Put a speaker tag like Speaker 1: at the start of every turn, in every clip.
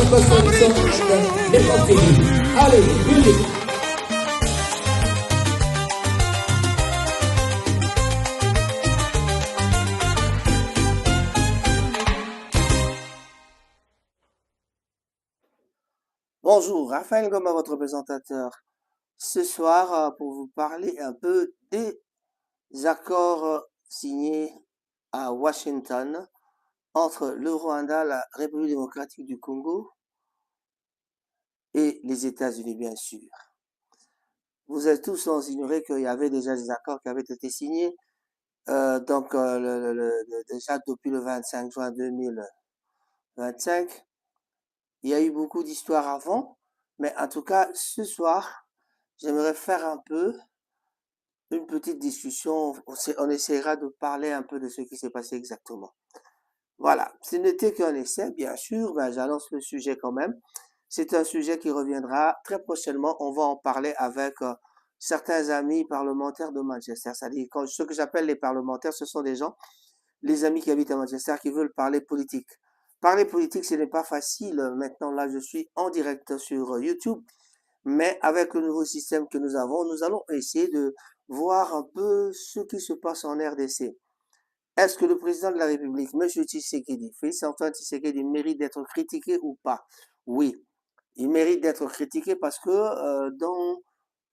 Speaker 1: Solution and l'époque technique. Allez, musique.
Speaker 2: Bonjour, Raphaël Goma, votre présentateur. Ce soir, pour vous parler un peu des accords signés à Washington entre le Rwanda, la République démocratique du Congo et les États-Unis, bien sûr. Vous êtes tous sans ignorer qu'il y avait déjà des accords qui avaient été signés, déjà depuis le 25 juin 2025. Il y a eu beaucoup d'histoires avant, mais en tout cas, ce soir, j'aimerais faire un peu une petite discussion. On essaiera de parler un peu de ce qui s'est passé exactement. Voilà, ce n'était qu'un essai, bien sûr, ben, j'annonce le sujet quand même. C'est un sujet qui reviendra très prochainement. On va en parler avec certains amis parlementaires de Manchester. C'est-à-dire, ce que j'appelle les parlementaires, ce sont des gens, les amis qui habitent à Manchester, qui veulent parler politique. Parler politique, ce n'est pas facile. Maintenant, là, je suis en direct sur YouTube. Mais avec le nouveau système que nous avons, nous allons essayer de voir un peu ce qui se passe en RDC. Est-ce que le président de la République, M. Tshisekedi, Félix-Antoine Tshisekedi, mérite d'être critiqué ou pas? Oui, il mérite d'être critiqué parce que dans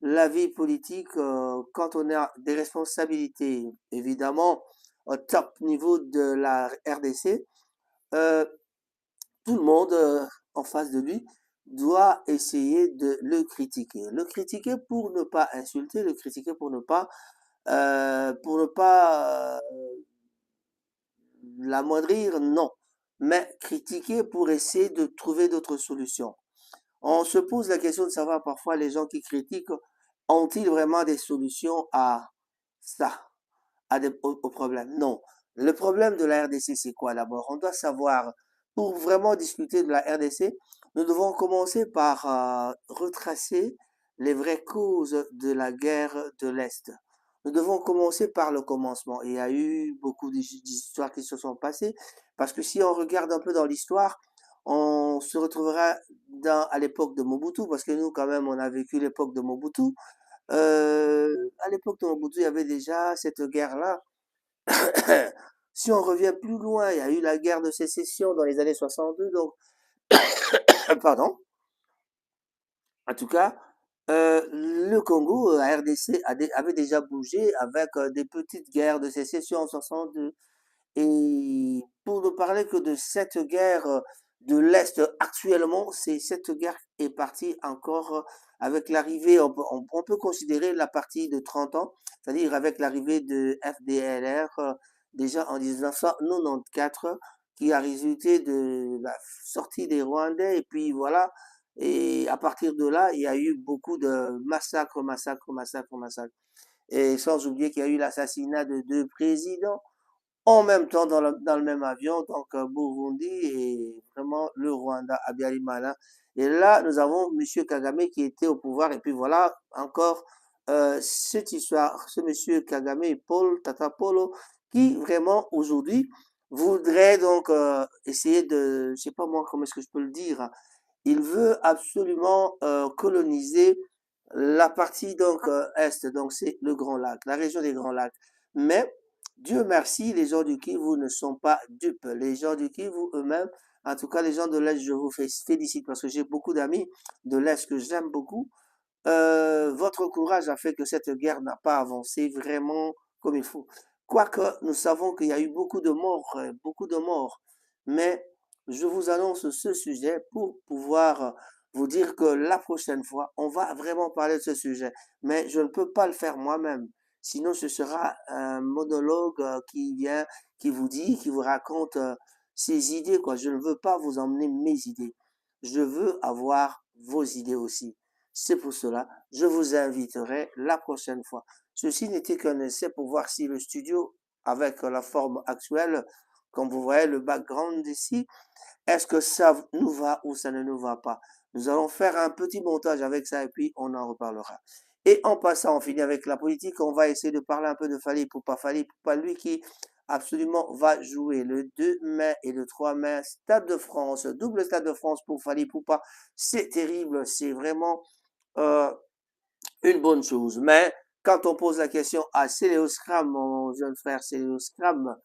Speaker 2: la vie politique, quand on a des responsabilités, évidemment, au top niveau de la RDC, tout le monde en face de lui doit essayer de le critiquer. Le critiquer pour ne pas insulter, le critiquer pour ne pas l'amoindrir, non. Mais critiquer pour essayer de trouver d'autres solutions. On se pose la question de savoir parfois les gens qui critiquent, ont-ils vraiment des solutions à ça, au problème? Non. Le problème de la RDC, c'est quoi d'abord? On doit savoir, pour vraiment discuter de la RDC, nous devons commencer par retracer les vraies causes de la guerre de l'Est. Nous devons commencer par le commencement. Il y a eu beaucoup d'histoires qui se sont passées, parce que si on regarde un peu dans l'histoire, on se retrouvera à l'époque de Mobutu, parce que nous, quand même, on a vécu l'époque de Mobutu. À l'époque de Mobutu, il y avait déjà cette guerre-là. Si on revient plus loin, il y a eu la guerre de sécession dans les années 62, donc, pardon. En tout cas, le Congo, la RDC, avait déjà bougé avec des petites guerres de sécession en 62. Et pour ne parler que de cette guerre de l'Est actuellement, cette guerre est partie encore avec l'arrivée, on peut considérer la partie de 30 ans, c'est-à-dire avec l'arrivée de FDLR déjà en 1994, qui a résulté de la sortie des Rwandais. Et puis voilà, et à partir de là, il y a eu beaucoup de massacres, massacres, massacres, massacres. Et sans oublier qu'il y a eu l'assassinat de 2 présidents en même temps dans le même avion, donc Burundi et vraiment le Rwanda, Habyarimana. Et là, nous avons M. Kagame qui était au pouvoir. Et puis voilà, encore cette histoire, ce M. Kagame, Paul Tatapolo, qui vraiment aujourd'hui voudrait donc essayer de, je sais pas moi comment est-ce que je peux le dire, il veut absolument coloniser la partie donc est, donc c'est le Grand Lac, la région des Grands Lacs. Mais Dieu merci, les gens du Kivu ne sont pas dupes. Les gens du Kivu eux-mêmes, en tout cas les gens de l'Est, je vous félicite parce que j'ai beaucoup d'amis de l'Est que j'aime beaucoup. Votre courage a fait que cette guerre n'a pas avancé vraiment comme il faut. Quoique nous savons qu'il y a eu beaucoup de morts, mais je vous annonce ce sujet pour pouvoir vous dire que la prochaine fois, on va vraiment parler de ce sujet. Mais je ne peux pas le faire moi-même. Sinon, ce sera un monologue qui vous dit, qui vous raconte ses idées, quoi. Je ne veux pas vous emmener mes idées. Je veux avoir vos idées aussi. C'est pour cela, je vous inviterai la prochaine fois. Ceci n'était qu'un essai pour voir si le studio, avec la forme actuelle, comme vous voyez le background ici, est-ce que ça nous va ou ça ne nous va pas? Nous allons faire un petit montage avec ça et puis on en reparlera. Et en passant, on finit avec la politique, on va essayer de parler un peu de Fally Ipupa, lui qui absolument va jouer le 2 mai et le 3 mai. Stade de France, double Stade de France pour Fally Ipupa. C'est terrible, c'est vraiment euh, une bonne chose. Mais quand on pose la question à Céléo Scram, mon jeune frère Céléo Scram,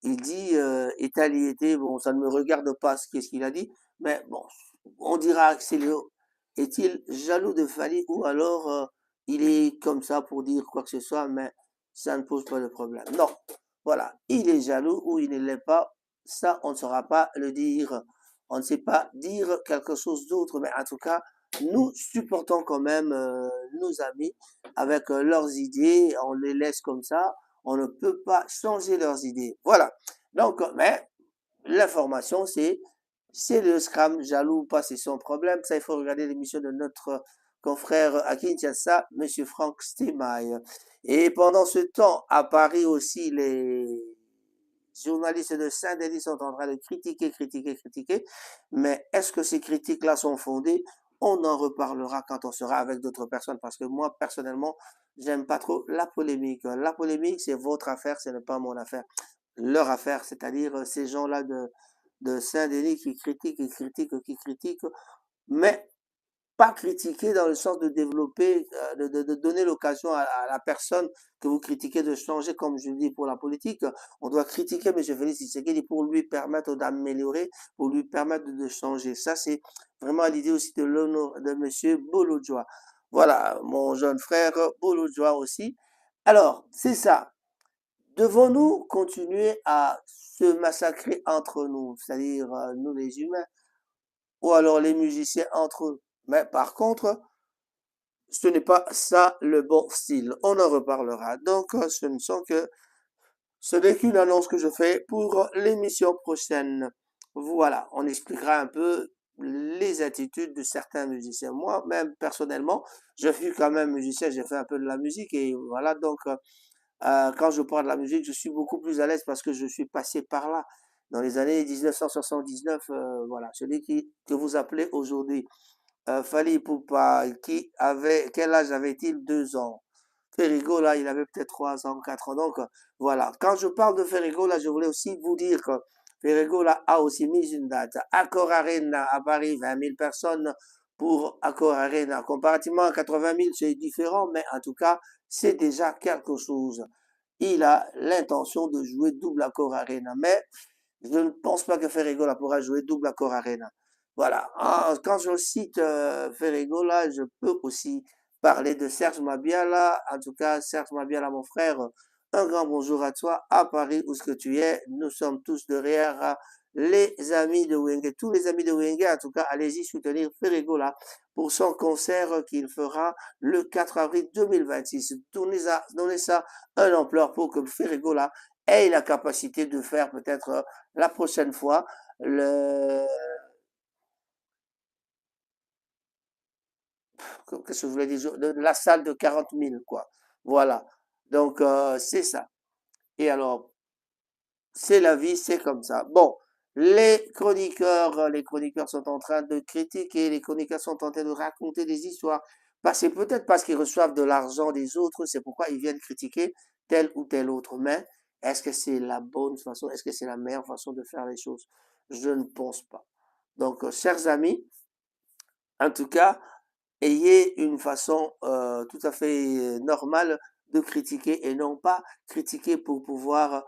Speaker 2: il dit Italiété, bon, ça ne me regarde pas ce qu'il a dit, mais bon, on dira que Céléo est-il jaloux de Fally ou alors il est comme ça pour dire quoi que ce soit, mais ça ne pose pas de problème. Non, voilà, il est jaloux ou il ne l'est pas, ça on ne saura pas le dire. On ne sait pas dire quelque chose d'autre, mais en tout cas, nous supportons quand même nos amis avec leurs idées, on les laisse comme ça, on ne peut pas changer leurs idées. Voilà. Donc, mais l'information, c'est le Scrum, jaloux ou pas, c'est son problème. Ça, il faut regarder l'émission de notre confrère à Kinshasa, Monsieur Franck Stemaille. Et pendant ce temps, à Paris aussi, les journalistes de Saint-Denis sont en train de critiquer. Mais est-ce que ces critiques-là sont fondées? On en reparlera quand on sera avec d'autres personnes parce que moi, personnellement, j'aime pas trop la polémique. La polémique, c'est votre affaire, ce n'est pas mon affaire. Leur affaire, c'est-à-dire ces gens-là de Saint-Denis qui critiquent, mais pas critiquer dans le sens de développer, de donner l'occasion à la personne que vous critiquez de changer, comme je dis pour la politique. On doit critiquer M. Félix Tshisekedi pour lui permettre d'améliorer, pour lui permettre de changer. Ça, c'est vraiment l'idée aussi de l'honneur de M. Bolodjoa. Voilà, mon jeune frère Bolodjoa aussi. Alors, c'est ça. Devons-nous continuer à se massacrer entre nous, c'est-à-dire nous les humains, ou alors les musiciens entre eux? Mais par contre, ce n'est pas ça le bon style. On en reparlera. Donc, ce n'est qu'une annonce que je fais pour l'émission prochaine. Voilà, on expliquera un peu les attitudes de certains musiciens. Moi, même personnellement, je suis quand même musicien, j'ai fait un peu de la musique et voilà, donc quand je parle de la musique, je suis beaucoup plus à l'aise parce que je suis passé par là. Dans les années 1979, voilà, celui que vous appelez aujourd'hui Fally Ipupa, quel âge avait-il? 2 ans. Ferrigo, là, il avait peut-être 3 ans, 4 ans. Donc, voilà. Quand je parle de Ferrigo, là, je voulais aussi vous dire que Ferrigo, là, a aussi mis une date. Accor Arena à Paris, 20 000 personnes pour Accor Arena. Comparativement à 80 000, c'est différent, mais en tout cas, c'est déjà quelque chose. Il a l'intention de jouer double Accor Arena, mais je ne pense pas que Ferrigo là pourra jouer double Accor Arena. Voilà. Quand je cite Ferrigo là, je peux aussi parler de Serge Mabiala. En tout cas, Serge Mabiala, mon frère, un grand bonjour à toi à Paris où ce que tu es. Nous sommes tous derrière les amis de Wenge. Tous les amis de Wenge, en tout cas, allez-y soutenir Ferrigo là pour son concert qu'il fera le 4 avril 2026. Donnez ça un ampleur pour que Ferrigo là ait la capacité de faire peut-être la prochaine fois qu'est-ce que je voulais dire, la salle de 40 000, quoi. Voilà. Donc, c'est ça. Et alors, c'est la vie, c'est comme ça. Bon, les chroniqueurs sont en train de critiquer, les chroniqueurs sont en train de raconter des histoires. C'est peut-être parce qu'ils reçoivent de l'argent des autres, c'est pourquoi ils viennent critiquer tel ou tel autre. Mais est-ce que c'est la bonne façon, est-ce que c'est la meilleure façon de faire les choses? Je ne pense pas. Donc, chers amis, en tout cas, ayez une façon tout à fait normale de critiquer et non pas critiquer pour pouvoir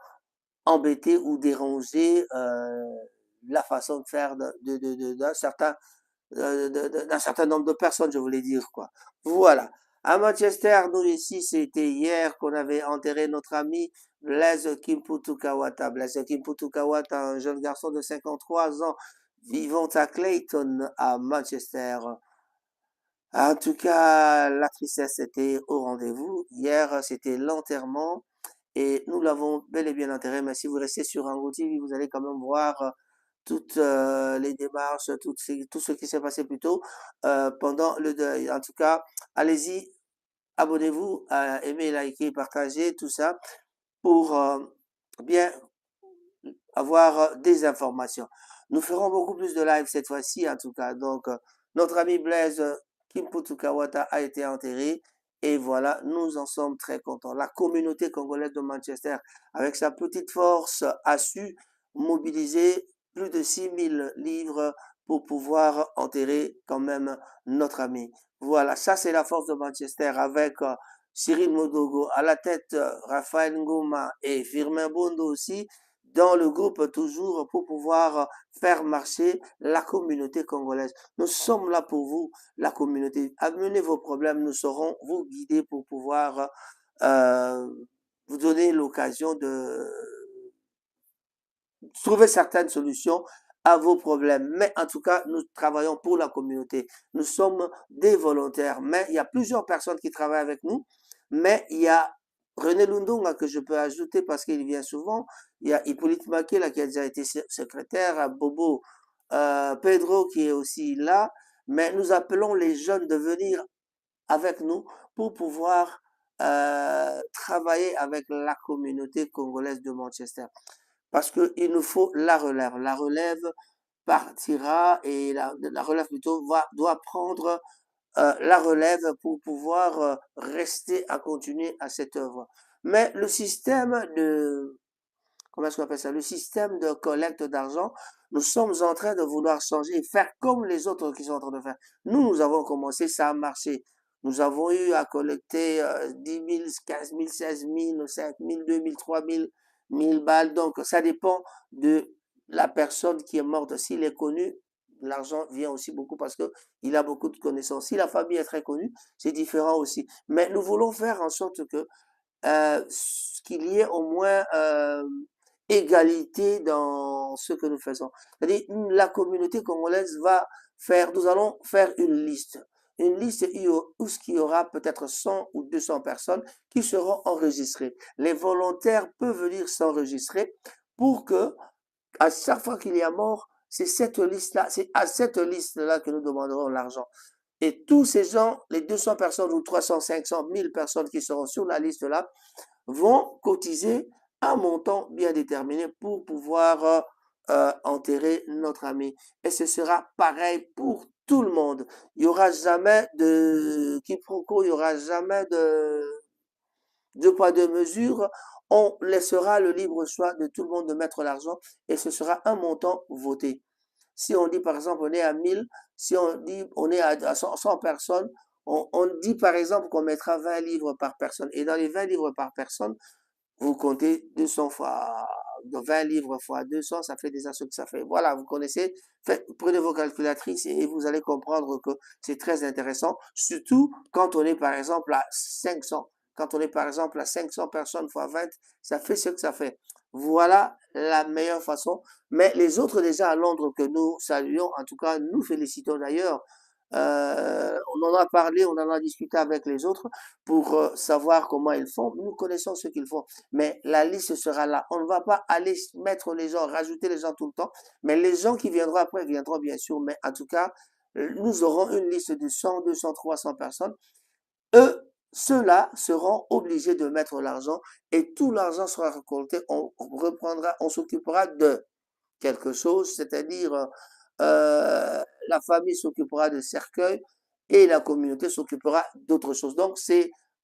Speaker 2: embêter ou déranger la façon de faire d'un certain nombre de personnes, je voulais dire quoi. Voilà. À Manchester, nous ici, c'était hier qu'on avait enterré notre ami Blaise Kimputu Kawata. Blaise Kimputu Kawata, un jeune garçon de 53 ans, vivant à Clayton, à Manchester. En tout cas, la tristesse était au rendez-vous. Hier, c'était l'enterrement et nous l'avons bel et bien enterré. Mais si vous restez sur Ango TV, vous allez quand même voir toutes les démarches, tout ce qui s'est passé plus tôt pendant le deuil. En tout cas, allez-y, abonnez-vous, aimez, likez, partagez, tout ça pour bien avoir des informations. Nous ferons beaucoup plus de live cette fois-ci, en tout cas. Donc, notre ami Blaise Kimputu Kawata a été enterré Et voilà, nous en sommes très contents. La communauté congolaise de Manchester, avec sa petite force, a su mobiliser plus de 6 000 livres pour pouvoir enterrer quand même notre ami. Voilà, ça c'est la force de Manchester avec Cyril Modogo à la tête, Raphaël Ngoma et Firmin Bondo aussi dans le groupe toujours pour pouvoir faire marcher la communauté congolaise. Nous sommes là pour vous, la communauté. Amenez vos problèmes, nous saurons vous guider pour pouvoir euh, vous donner l'occasion de trouver certaines solutions à vos problèmes. Mais en tout cas, nous travaillons pour la communauté. Nous sommes des volontaires, mais il y a plusieurs personnes qui travaillent avec nous. Mais il y a René Lundunga que je peux ajouter parce qu'il vient souvent. Il y a Hippolyte Maké qui a déjà été secrétaire, Bobo Pedro qui est aussi là. Mais nous appelons les jeunes de venir avec nous pour pouvoir travailler avec la communauté congolaise de Manchester. Parce qu'il nous faut la relève. La relève partira et la relève plutôt doit prendre la relève pour pouvoir rester à continuer à cette œuvre. Mais le système de, comment est-ce qu'on appelle ça, le système de collecte d'argent, nous sommes en train de vouloir changer et faire comme les autres qui sont en train de faire. Nous avons commencé, ça a marché. Nous avons eu à collecter 10 000, 15 000, 16 000, 5 000, 2 000, 3 000, 1000 balles. Donc, ça dépend de la personne qui est morte. S'il est connu, l'argent vient aussi beaucoup parce qu'il a beaucoup de connaissances. Si la famille est très connue, c'est différent aussi. Mais nous voulons faire en sorte que qu'il y ait au moins égalité dans ce que nous faisons. C'est-à-dire, la communauté congolaise va faire, nous allons faire une liste où il y aura peut-être 100 ou 200 personnes qui seront enregistrées. Les volontaires peuvent venir s'enregistrer pour que, à chaque fois qu'il y a mort, c'est à cette liste-là que nous demanderons l'argent. Et tous ces gens, les 200 personnes ou 300, 500, 1000 personnes qui seront sur la liste-là, vont cotiser un montant bien déterminé pour pouvoir enterrer notre ami. Et ce sera pareil pour tout le monde. Il n'y aura jamais de quiproquo, il n'y aura jamais de poids de mesure. On laissera le libre choix de tout le monde de mettre l'argent et ce sera un montant voté. Si on dit par exemple on est à 1000, si on dit on est à 100 personnes, on dit par exemple qu'on mettra 20 livres par personne. Et dans les 20 livres par personne, vous comptez 200 fois, 20 livres fois 200, ça fait déjà ce que ça fait. Voilà, vous connaissez. Prenez vos calculatrices et vous allez comprendre que c'est très intéressant, surtout quand on est par exemple à 500. Quand on est par exemple à 500 personnes fois 20, ça fait ce que ça fait. Voilà la meilleure façon. Mais les autres déjà à Londres que nous saluons, en tout cas, nous félicitons d'ailleurs. On en a parlé, on en a discuté avec les autres pour savoir comment ils font. Nous connaissons ce qu'ils font, mais la liste sera là. On ne va pas aller mettre les gens, rajouter les gens tout le temps, mais les gens qui viendront après viendront bien sûr. Mais en tout cas, nous aurons une liste de 100, 200, 300 personnes. Eux, ceux-là seront obligés de mettre l'argent et tout l'argent sera récolté. On reprendra, on s'occupera de quelque chose, c'est-à-dire la famille s'occupera de cercueil et la communauté s'occupera d'autres choses. Donc,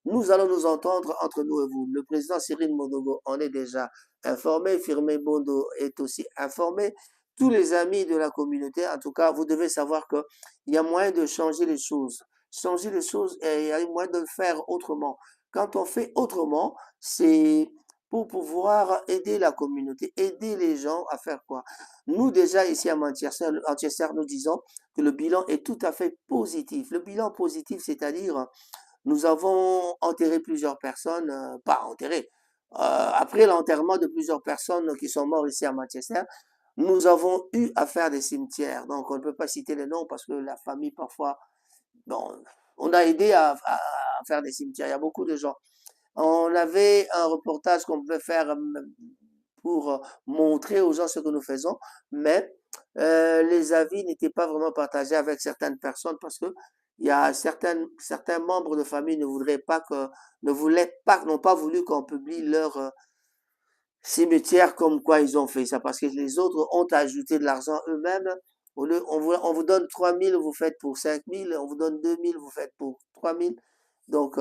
Speaker 2: nous allons nous entendre entre nous et vous. Le président Cyril Modogo en est déjà informé, Firmin Bondo est aussi informé. Tous les amis de la communauté, en tout cas, vous devez savoir qu'il y a moyen de changer les choses. Changer les choses, et il y a moyen de le faire autrement. Quand on fait autrement, c'est pour pouvoir aider la communauté, aider les gens à faire quoi? Nous, déjà, ici à Manchester, nous disons que le bilan est tout à fait positif. Le bilan positif, c'est-à-dire, nous avons enterré plusieurs personnes, pas enterré, après l'enterrement de plusieurs personnes qui sont mortes ici à Manchester, nous avons eu à faire des cimetières. Donc, on ne peut pas citer les noms parce que la famille, parfois, bon, on a aidé à faire des cimetières. Il y a beaucoup de gens. On avait un reportage qu'on pouvait faire pour montrer aux gens ce que nous faisons, mais les avis n'étaient pas vraiment partagés avec certaines personnes parce que il y a certains membres de famille n'ont pas voulu qu'on publie leur cimetière comme quoi ils ont fait ça parce que les autres ont ajouté de l'argent eux-mêmes. On vous donne 3 000, vous faites pour 5 000, on vous donne 2 000, vous faites pour 3 000. Donc,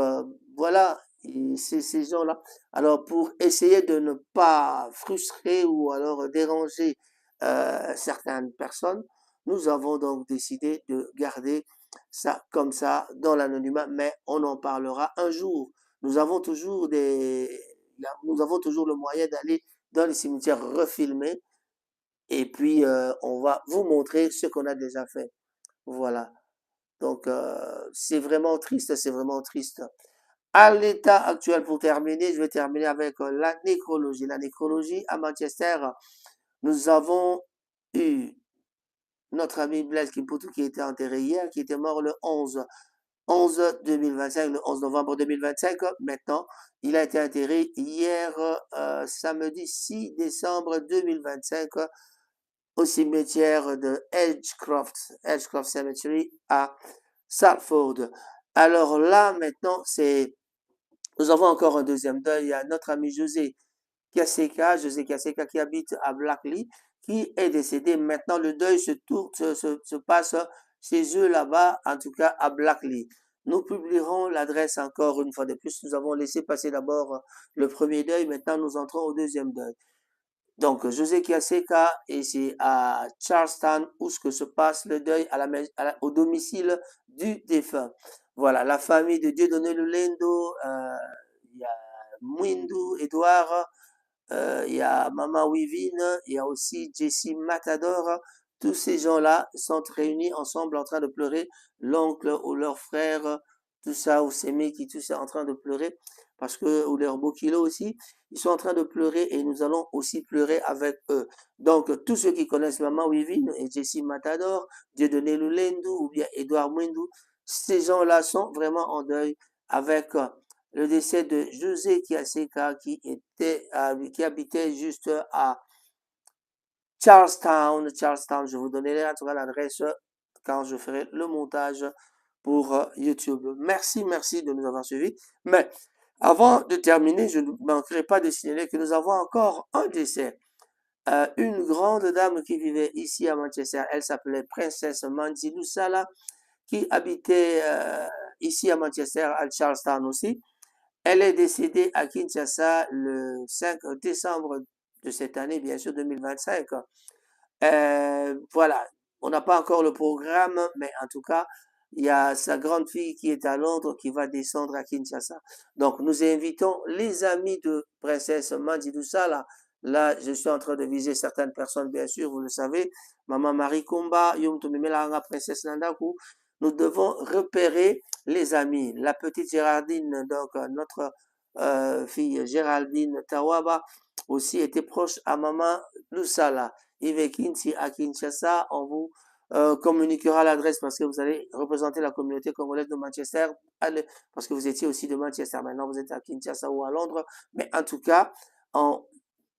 Speaker 2: voilà, et c'est ces gens-là. Alors, pour essayer de ne pas frustrer ou alors déranger certaines personnes, nous avons donc décidé de garder ça comme ça dans l'anonymat, mais on en parlera un jour. Nous avons toujours nous avons toujours le moyen d'aller dans les cimetières refilmer et puis on va vous montrer ce qu'on a déjà fait. Voilà. Donc, c'est vraiment triste, c'est vraiment triste. À l'état actuel, pour terminer, je vais terminer avec la nécrologie. La nécrologie à Manchester, nous avons eu notre ami Blaise Kimputu qui était enterré hier, qui était mort le 11 2025, le 11 novembre 2025. Maintenant, il a été enterré hier, samedi 6 décembre 2025, au cimetière de Edgecroft Cemetery à Salford. Alors là, maintenant, nous avons encore un deuxième deuil. Il y a notre ami José Kiaseka qui habite à Blackley, qui est décédé. Maintenant, le deuil se passe chez eux là-bas, en tout cas à Blackley. Nous publierons l'adresse encore une fois de plus. Nous avons laissé passer d'abord le premier deuil. Maintenant, nous entrons au deuxième deuil. Donc, José Kiaseka, et c'est à Charlestown où ce que se passe le deuil au domicile du défunt. Voilà, la famille de Dieudonné Lulendo, il y a Mwindu Edouard, il y a Mama Wivine, il y a aussi Jessie Matador. Tous ces gens-là sont réunis ensemble en train de pleurer. L'oncle ou leur frère, tout ça, ou Sémé qui tous en train de pleurer. Parce que, ou leur Bokilo aussi, ils sont en train de pleurer et nous allons aussi pleurer avec eux. Donc, tous ceux qui connaissent Mama Wivine et Jessie Matador, Dieudonné Lulendo ou bien Edouard Mwindou, ces gens-là sont vraiment en deuil avec le décès de José Kiaseka qui habitait juste à Charlestown. Charlestown, je vous donnerai en tout cas l'adresse quand je ferai le montage pour YouTube. Merci de nous avoir suivis. Mais avant de terminer, je ne manquerai pas de signaler que nous avons encore un décès. Une grande dame qui vivait ici à Manchester, elle s'appelait Princesse Mandy Lusala, qui habitait ici à Manchester, à Charlestown aussi. Elle est décédée à Kinshasa le 5 décembre de cette année, bien sûr 2025. Voilà, on n'a pas encore le programme, mais en tout cas, il y a sa grande fille qui est à Londres qui va descendre à Kinshasa. Donc, nous invitons les amis de Princesse Mandidoussa. Là, je suis en train de viser certaines personnes, bien sûr, vous le savez. Maman Marie Komba, Yom Tomimelanga, Princesse Nandaku. Nous devons repérer les amis. La petite Géraldine, donc notre fille Géraldine Tawaba, aussi était proche à Maman Lusala. Yves Kinti à Kinshasa, on vous communiquera l'adresse parce que vous allez représenter la communauté congolaise de Manchester, parce que vous étiez aussi de Manchester. Maintenant, vous êtes à Kinshasa ou à Londres. Mais en tout cas, on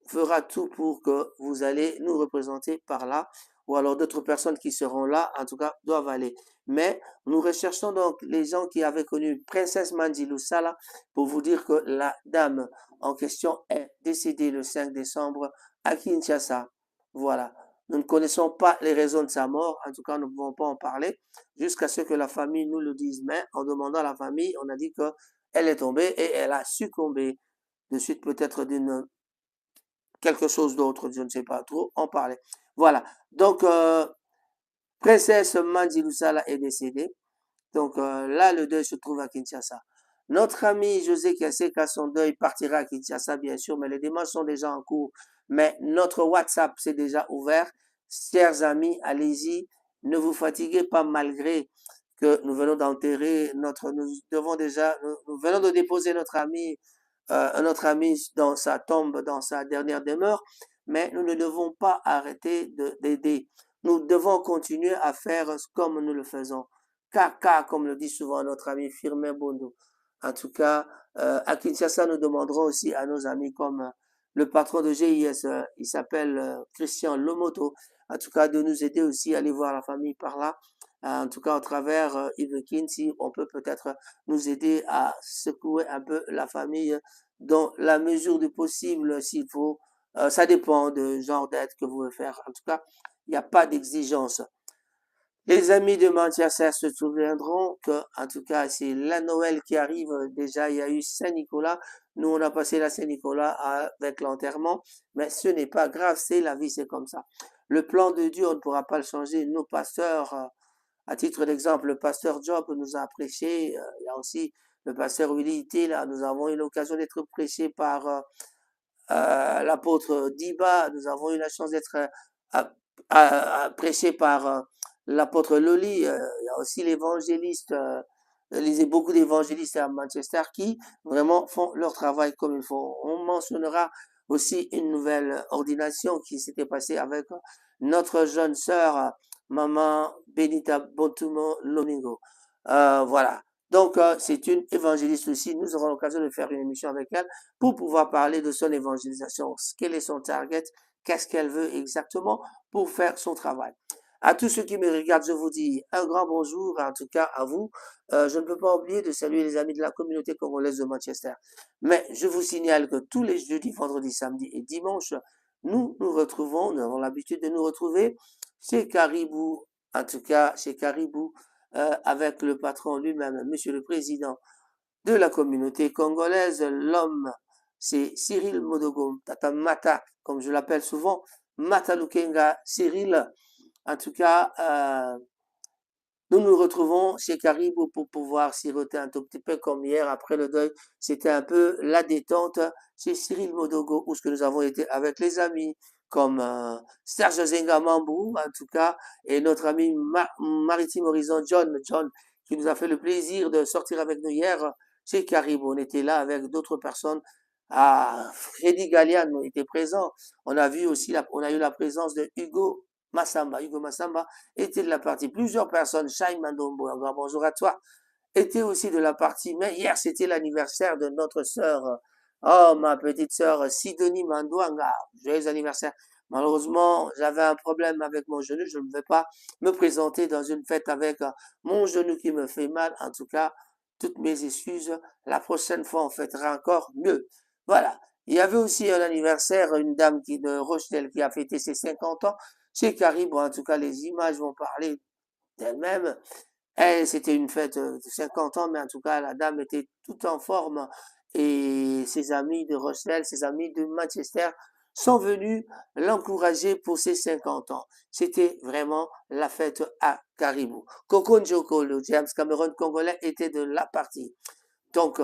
Speaker 2: fera tout pour que vous allez nous représenter par là, ou alors d'autres personnes qui seront là, en tout cas, doivent aller. Mais nous recherchons donc les gens qui avaient connu Princesse Mandilou Sala pour vous dire que la dame en question est décédée le 5 décembre à Kinshasa. Voilà. Nous ne connaissons pas les raisons de sa mort, en tout cas, nous ne pouvons pas en parler jusqu'à ce que la famille nous le dise. Mais en demandant à la famille, on a dit qu'elle est tombée et elle a succombé de suite peut-être d'une quelque chose d'autre, je ne sais pas trop en parler. Voilà. Donc, Princesse Mandilusala est décédée. Donc là, le deuil se trouve à Kinshasa. Notre ami José Kiaseka, son deuil partira à Kinshasa, bien sûr, mais les démarches sont déjà en cours. Mais notre WhatsApp, c'est déjà ouvert. Chers amis, allez-y. Ne vous fatiguez pas malgré que nous venons d'enterrer nous venons de déposer notre ami dans sa tombe, dans sa dernière demeure, mais nous ne devons pas arrêter d'aider. Nous devons continuer à faire comme nous le faisons. Kaka, comme le dit souvent notre ami Firmin Bondo. En tout cas, à Kinshasa, nous demanderons aussi à nos amis comme le patron de GIS, il s'appelle Christian Lomoto, en tout cas de nous aider aussi à aller voir la famille par là. En tout cas, au travers Yves Kinti, on peut peut-être nous aider à secouer un peu la famille dans la mesure du possible, s'il faut. Ça dépend du genre d'aide que vous voulez faire. En tout cas, il n'y a pas d'exigence. Les amis de Manchester se souviendront que, en tout cas, c'est la Noël qui arrive. Déjà, il y a eu Saint-Nicolas. Nous, on a passé la Saint-Nicolas avec l'enterrement. Mais ce n'est pas grave, c'est la vie, c'est comme ça. Le plan de Dieu, on ne pourra pas le changer. Nos pasteurs, à titre d'exemple, le pasteur Job nous a prêché. Il y a aussi le pasteur Willy T. Là, nous avons eu l'occasion d'être prêchés par l'apôtre Diba. Nous avons eu la chance d'être prêchés par l'apôtre Loli. Il y a aussi l'évangéliste. Lisez beaucoup d'évangélistes à Manchester qui vraiment font leur travail comme il faut. On mentionnera aussi une nouvelle ordination qui s'était passée avec notre jeune sœur, Maman Benita Bontumo Lomingo. Voilà. Donc, c'est une évangéliste aussi. Nous aurons l'occasion de faire une émission avec elle pour pouvoir parler de son évangélisation. Quel est son target? Qu'est-ce qu'elle veut exactement pour faire son travail? À tous ceux qui me regardent, je vous dis un grand bonjour, en tout cas à vous. Je ne peux pas oublier de saluer les amis de la communauté congolaise de Manchester. Mais je vous signale que tous les jeudis, vendredis, samedis et dimanches, nous nous retrouvons, nous avons l'habitude de nous retrouver chez Caribou, en tout cas chez Caribou, avec le patron lui-même, Monsieur le Président de la communauté congolaise. L'homme, c'est Cyril Modogo, Tata Mata, comme je l'appelle souvent, Mata Lukenga Cyril. En tout cas, nous nous retrouvons chez Caribou pour pouvoir siroter un tout petit peu comme hier après le deuil. C'était un peu la détente chez Cyril Modogo où ce que nous avons été avec les amis comme Serge Zenga Mambou en tout cas et notre ami Maritime Horizon John qui nous a fait le plaisir de sortir avec nous hier chez Caribou. On était là avec d'autres personnes. Freddy Galliano était présent. On a vu aussi on a eu la présence de Hugo Massamba était de la partie. Plusieurs personnes, Shai Mandombo, un grand bonjour à toi, était aussi de la partie. Mais hier, c'était l'anniversaire de notre sœur, ma petite sœur Sidonie Mandouanga. Joyeux anniversaire. Malheureusement, j'avais un problème avec mon genou. Je ne vais pas me présenter dans une fête avec mon genou qui me fait mal. En tout cas, toutes mes excuses. La prochaine fois, on fêtera encore mieux. Voilà. Il y avait aussi un anniversaire, une dame de Rochdale qui a fêté ses 50 ans. Chez Caribou, en tout cas, les images vont parler d'elles-mêmes. C'était une fête de 50 ans, mais en tout cas, la dame était toute en forme. Et ses amis de Rochdale, ses amis de Manchester sont venus l'encourager pour ses 50 ans. C'était vraiment la fête à Caribou. Coco Njoko, le James Cameron congolais, était de la partie. Donc,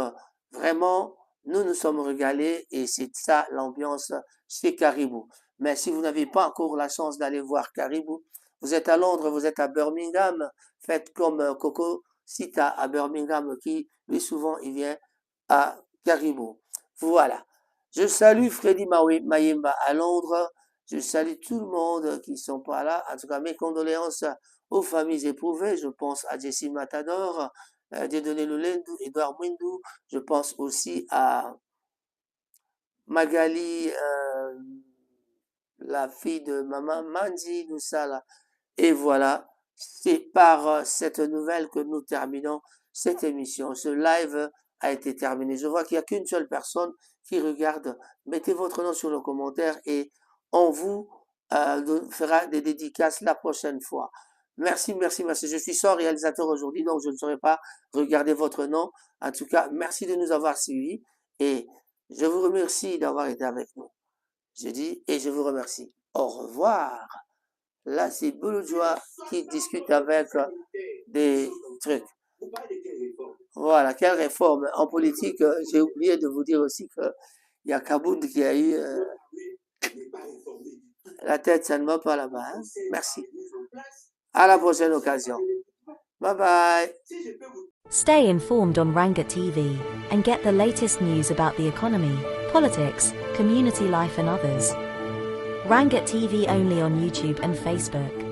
Speaker 2: vraiment, nous nous sommes régalés et c'est ça l'ambiance chez Caribou. Mais si vous n'avez pas encore la chance d'aller voir Caribou, vous êtes à Londres, vous êtes à Birmingham, faites comme Coco Sita à Birmingham qui, lui souvent, il vient à Caribou. Voilà. Je salue Freddy Mayemba à Londres. Je salue tout le monde qui sont pas là. En tout cas, mes condoléances aux familles éprouvées. Je pense à Jessie Matador, Dieudonné Lulendu, Edouard Mwindou. Je pense aussi à Magali, la fille de maman Manzi Doussala. Et voilà, c'est par cette nouvelle que nous terminons cette émission. Ce live a été terminé. Je vois qu'il n'y a qu'une seule personne qui regarde. Mettez votre nom sur le commentaire et on vous fera des dédicaces la prochaine fois. Merci. Je suis sans réalisateur aujourd'hui, donc je ne saurais pas regarder votre nom. En tout cas, merci de nous avoir suivis et je vous remercie d'avoir été avec nous. Je dis et je vous remercie. Au revoir. Là, c'est Bouloudjoa qui discute avec des trucs. Voilà, quelle réforme. En politique, j'ai oublié de vous dire aussi qu'il y a Kabound qui a eu la tête, ça ne va pas là-bas. Hein? Merci. À la prochaine occasion. Bye bye.
Speaker 3: Stay informed on Rangat TV and get the latest news about the economy, politics, community life and others. Rangat TV only on YouTube and Facebook.